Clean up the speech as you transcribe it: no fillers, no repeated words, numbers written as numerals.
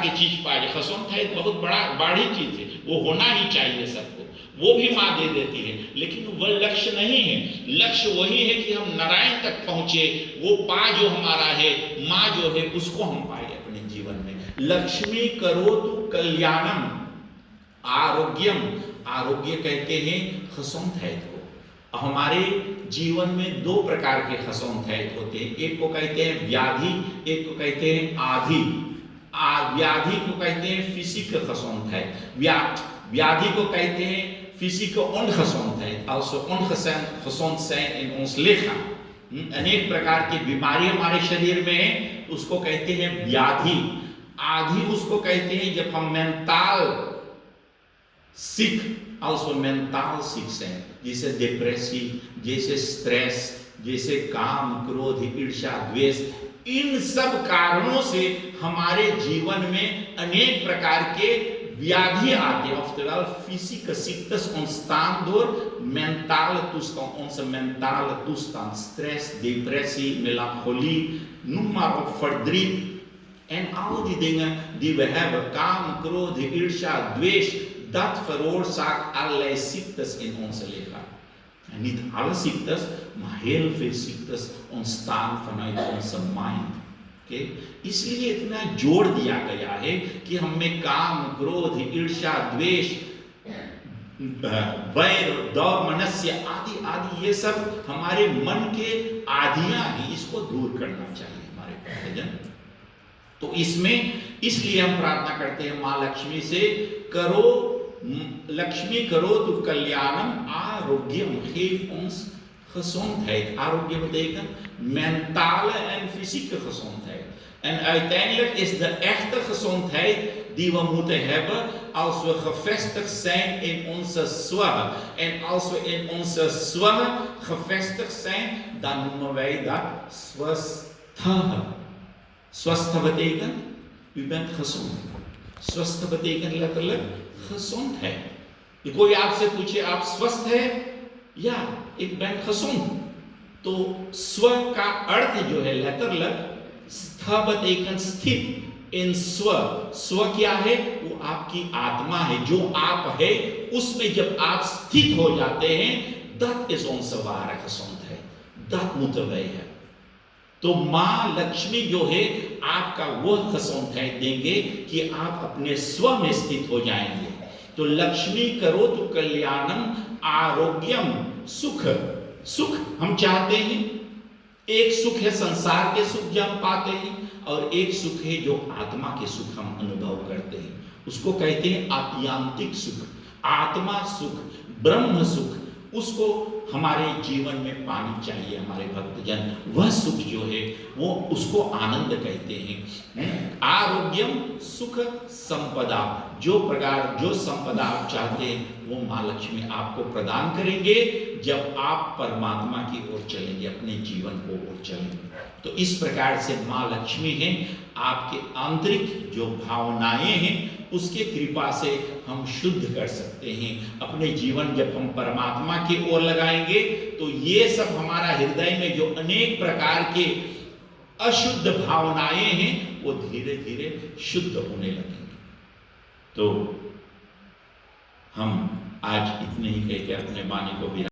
की चीज पाए। खसोंत है बहुत बड़ी चीज है, वो होना ही चाहिए सबको, वो भी माँ दे देती है, लेकिन वह लक्ष्य नहीं है। लक्ष्य वही है कि हम नारायण तक पहुंचे, वो पा जो हमारा है, माँ जो है उसको हम पाए अपने जीवन में। लक्ष्मी करोतु कल्याणम आरोग्यम, आरोग्य कहते हैं खसोंत है को। हमारे जीवन में दो प्रकार के खसोंत है होते हैं, एक को कहते हैं व्याधि, एक को कहते हैं आधि। व्याधि को कहते हैं फिजिक खसोंत है, व्याधि को कहते हैं fysieke ongezondheid. Als we ongezond zijn in ons lichaam, अनेक प्रकार की बीमारी हमारे शरीर में है, उसको कहते हैं व्याधि। आधि उसको कहते हैं जब हम mental sick, als we mental sick zijn, जैसे डिप्रेसी, जैसे स्ट्रेस, जैसे काम, क्रोध, ईर्ष्या, द्वेष, इन सब कारणों से हमारे जीवन में अनेक प्रकार के व्याधि आते हैं. Oftewel fysieke ziektes ontstaan door mentale toestand, onze mentale toestand, stress, depressie, melancholie, noem maar op, verdriet. En al die dingen die we hebben, kaam, क्रोध, ईर्ष्या, द्वेष, dat veroorzaakt allerlei ziektes in onze lichaam. En niet alle ziektes, maar heel veel ziektes ontstaan vanuit onze mind. इसलिए इतना जोर दिया गया है कि हमें काम, क्रोध, ईर्ष्या, द्वेष, वैर, दौर्मनस्य आदि आदि ये सब हमारे मन के आदियां हैं, इसको दूर करना चाहिए हमारे भक्तजन। तो इसमें इसलिए हम प्रार्थना करते हैं माँ लक्ष्मी से, करो लक्ष्मी करो तो कल्याणम आरोग्यम, geef ons gezondheid. Aarogje betekent mentale en fysieke gezondheid. En uiteindelijk is de echte gezondheid die we moeten hebben als we gevestigd zijn in onze swa. En als we in onze swa gevestigd zijn, dan noemen wij dat swastha. Swastha betekent, u bent gezond. Swastha betekent letterlijk gezondheid. कोई आपसे पूछे आप स्वस्थ है, या एक ben gezond, तो स्व का अर्थ जो है लेटरलक स्थ betekent स्थित इन स्व। स्व क्या है? वो आपकी आत्मा है, जो आप है उसमें जब आप स्थित हो जाते हैं, dat is onze ware gezondheid, dat moeten wij hebben। तो माँ लक्ष्मी जो है आपका वह gezondheid देंगे कि आप अपने स्व में स्थित हो जाएंगे। तो लक्ष्मी करो तो कल्याणम आरोग्यम, सुख, सुख हम चाहते हैं। एक सुख है संसार के सुख जो हम पाते हैं, और एक सुख है जो आत्मा के सुख हम अनुभव करते हैं, उसको कहते हैं आत्यांतिक सुख, आत्मा सुख, ब्रह्म सुख। उसको हमारे जीवन में पानी चाहिए हमारे भक्तजन। वह सुख जो है वो उसको आनंद कहते हैं। आरोग्यम सुख संपदा, जो प्रकार जो संपदा आप चाहते हैं वो माँ लक्ष्मी आपको प्रदान करेंगे जब आप परमात्मा की ओर चलेंगे, अपने जीवन को ओर चलेंगे। तो इस प्रकार से माँ लक्ष्मी हैं, आपके आंतरिक जो भावनाएं हैं उसके कृपा से हम शुद्ध कर सकते हैं अपने जीवन। जब हम परमात्मा की ओर लगाएंगे तो ये सब हमारा हृदय में जो अनेक प्रकार के अशुद्ध भावनाएं हैं वो धीरे धीरे शुद्ध होने लगेंगे। तो हम आज इतने ही कह के अपने वाणी को